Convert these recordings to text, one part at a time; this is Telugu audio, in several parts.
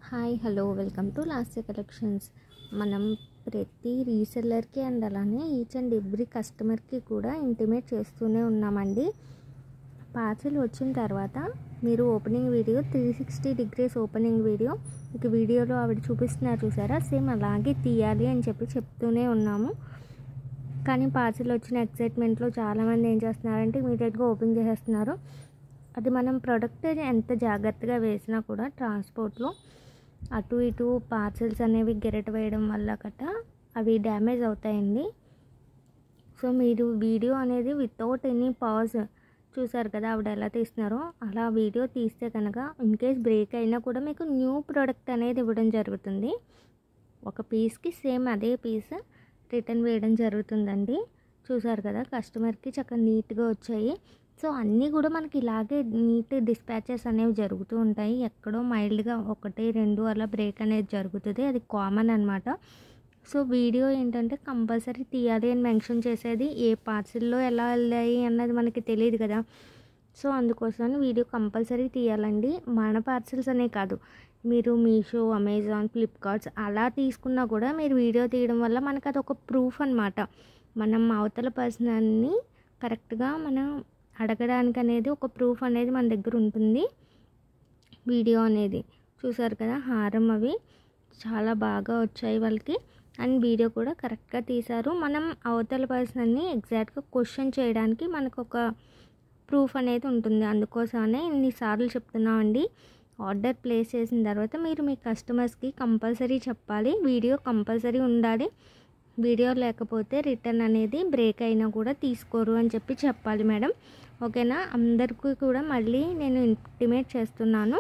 Hi hello welcome to Lasya collections. మనం ప్రతి రీసెల్లర్కి అండ్ అలానే ఈచ్ అండ్ ఎవ్రీ కస్టమర్కి కూడా ఇంటిమేట్ చేస్తూనే ఉన్నామండి. పార్సిల్ వచ్చిన తర్వాత మీరు opening video 360 degrees opening video మీకు వీడియోలో ఆవిడ చూపిస్తున్నారు చూసారా, సేమ్ అలాగే తీయాలి అని చెప్తూనే ఉన్నాము. కానీ పార్సిల్ వచ్చిన ఎక్సైట్మెంట్లో చాలామంది ఏం చేస్తున్నారంటే ఇమీడియట్గా ఓపెన్ చేసేస్తున్నారు. అది మనం ప్రోడక్ట్ ఎంత జాగ్రత్తగా వేసినా కూడా ట్రాన్స్పోర్ట్లో అటు ఇటు పార్సిల్స్ అనేవి గెరట వేయడం వల్ల అవి డ్యామేజ్ అవుతాయండి. సో మీరు వీడియో అనేది వితౌట్ ఎనీ పాజ్ చూసారు కదా ఆవిడ ఎలా తీస్తున్నారో, అలా వీడియో తీస్తే కనుక ఇన్ కేస్ బ్రేక్ అయినా కూడా మీకు న్యూ ప్రోడక్ట్ అనేది ఇవ్వడం జరుగుతుంది. ఒక పీస్కి సేమ్ అదే పీస్ రిటర్న్ వేయడం జరుగుతుందండి. చూసారు కదా కస్టమర్కి చక్కగా నీట్గా వచ్చాయి. సో అన్నీ కూడా మనకి ఇలాగే నీట్ డిస్పాచెస్ అనేవి జరుగుతూ ఉంటాయి. ఎక్కడో మైల్డ్గా 1-2 అలా బ్రేక్ అనేది జరుగుతుంది, అది కామన్ అనమాట. సో వీడియో ఏంటంటే కంపల్సరీ తీయాలి అని మెన్షన్ చేసేది, ఏ పార్సిల్లో ఎలా వెళ్ళాయి అన్నది మనకి తెలియదు కదా. సో అందుకోసమని వీడియో కంపల్సరీ తీయాలండి. మన పార్సిల్స్ అనే కాదు, మీరు మీషో, అమెజాన్, ఫ్లిప్కార్ట్స్ అలా తీసుకున్నా కూడా మీరు వీడియో తీయడం వల్ల మనకు అది ఒక ప్రూఫ్ అనమాట. మనం అవతల పర్సన్ని కరెక్ట్గా మనం అడగడానికి అనేది ఒక ప్రూఫ్ అనేది మన దగ్గర ఉంటుంది. వీడియో అనేది చూసారు కదా, హారం అవి చాలా బాగా వచ్చాయి వాళ్ళకి, అండ్ వీడియో కూడా కరెక్ట్గా తీశారు. మనం అవతల పర్సన్ని ఎగ్జాక్ట్గా క్వశ్చన్ చేయడానికి మనకు ఒక ప్రూఫ్ అనేది ఉంటుంది. అందుకోసమే ఇన్నిసార్లు చెప్తున్నామండి, ఆర్డర్ ప్లేస్ చేసిన తర్వాత మీరు మీ కస్టమర్స్కి కంపల్సరీ చెప్పాలి, వీడియో కంపల్సరీ ఉండాలి. వీడియో లేకపోతే రిటర్న్ అనేది బ్రేక్ అయినా కూడా తీసుకోరు అని చెప్పాలి మేడం. ఓకేనా, అందరికీ కూడా మళ్ళీ నేను ఇంటిమేట్ చేస్తున్నాను.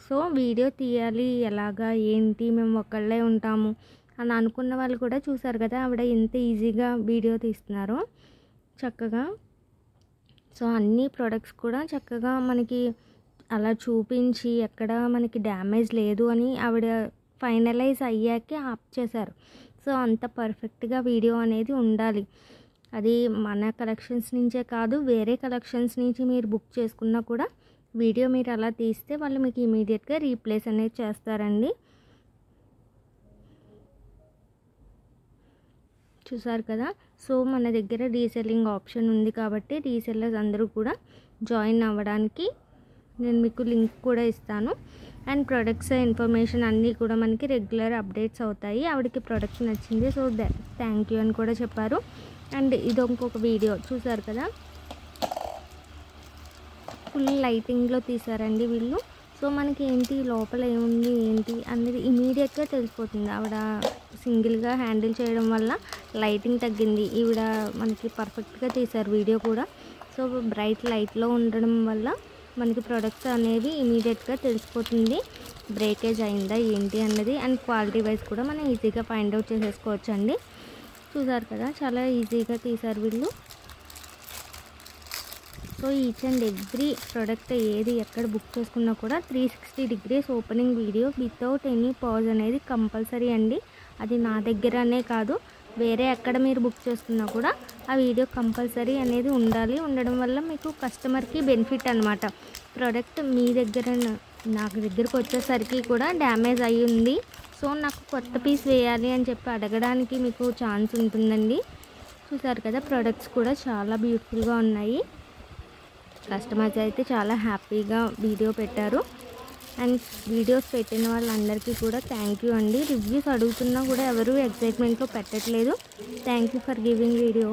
సో వీడియో తీయాలి ఎలాగా ఏంటి, మేము ఒకళ్ళే ఉంటాము అని అనుకున్న వాళ్ళు కూడా చూసారు కదా ఆవిడ ఎంత ఈజీగా వీడియో తీస్తున్నారు చక్కగా. సో అన్ని ప్రొడక్ట్స్ కూడా చక్కగా మనకి అలా చూపించి ఎక్కడ మనకి డ్యామేజ్ లేదు అని ఆవిడ ఫైనలైజ్ అయ్యాకే ఆప్ చేశారు. సో అంత పర్ఫెక్ట్గా వీడియో అనేది ఉండాలి. అది మన కలెక్షన్స్ నుంచే కాదు, వేరే కలెక్షన్స్ నుంచి మీరు బుక్ చేసుకున్నా కూడా వీడియో మీరు అలా తీస్తే వాళ్ళు మీకు ఇమీడియట్గా రీప్లేస్ అనేది చేస్తారండి. చూసారు కదా. సో మన దగ్గర రీసెల్లింగ్ ఆప్షన్ ఉంది కాబట్టి రీసెల్లర్స్ అందరూ కూడా జాయిన్ అవ్వడానికి నేను మీకు లింక్ కూడా ఇస్తాను. అండ్ ప్రొడక్ట్స్ ఇన్ఫర్మేషన్ అన్నీ కూడా మనకి రెగ్యులర్ అప్డేట్స్ అవుతాయి. ఆవిడకి ప్రొడక్ట్ నచ్చింది, సో థ్యాంక్ యూ అని కూడా చెప్పారు. అండ్ ఇది ఇంకొక వీడియో చూసారు కదా, ఫుల్ లైటింగ్లో తీసారండి వీళ్ళు. సో మనకి ఏంటి లోపల ఏముంది ఏంటి అనేది ఇమీడియట్గా తెలిసిపోతుంది. ఆవిడ సింగిల్గా హ్యాండిల్ చేయడం వల్ల లైటింగ్ తగ్గింది, ఈవిడ మనకి పర్ఫెక్ట్గా తీశారు వీడియో కూడా. సో బ్రైట్ లైట్లో ఉండడం వల్ల మనకి ప్రొడక్ట్స్ అనేవి ఇమీడియట్గా తెలిసిపోతుంది బ్రేకేజ్ అయిందా ఏంటి అన్నది. అండ్ క్వాలిటీ వైజ్ కూడా మనం ఈజీగా ఫైండ్ అవుట్ చేసేసుకోవచ్చు అండి. చూసారు కదా చాలా ఈజీగా తీశారు వీళ్ళు. So each and every product ఏది ఎక్కడ బుక్ చేసుకున్నా కూడా 360 degrees opening video without any pause అనేది కంపల్సరీ అండి. అది నా దగ్గరనే కాదు, వేరే ఎక్కడ మీరు బుక్ చేసుకున్నా కూడా ఆ వీడియో కంపల్సరీ అనేది ఉండాలి. ఉండడం వల్ల మీకు కస్టమర్కి బెనిఫిట్ అనమాట. ప్రోడక్ట్ మీ దగ్గర నాకు దగ్గరకు వచ్చేసరికి కూడా డ్యామేజ్ అయ్యి ఉంది, సో నాకు కొత్త పీస్ వేయాలి అని అడగడానికి మీకు ఛాన్స్ ఉంటుందండి. చూసారు కదా ప్రోడక్ట్స్ కూడా చాలా బ్యూటిఫుల్గా ఉన్నాయి. కస్టమర్స్ అయితే చాలా హ్యాపీగా వీడియో పెట్టారు. అండ్ వీడియోస్ పెట్టిన వాళ్ళందరికీ కూడా థ్యాంక్ యూ అండి. రివ్యూస్ అడుగుతున్నా కూడా ఎవరు ఎక్సైట్మెంట్లో పెట్టట్లేదు. Thank you for giving video.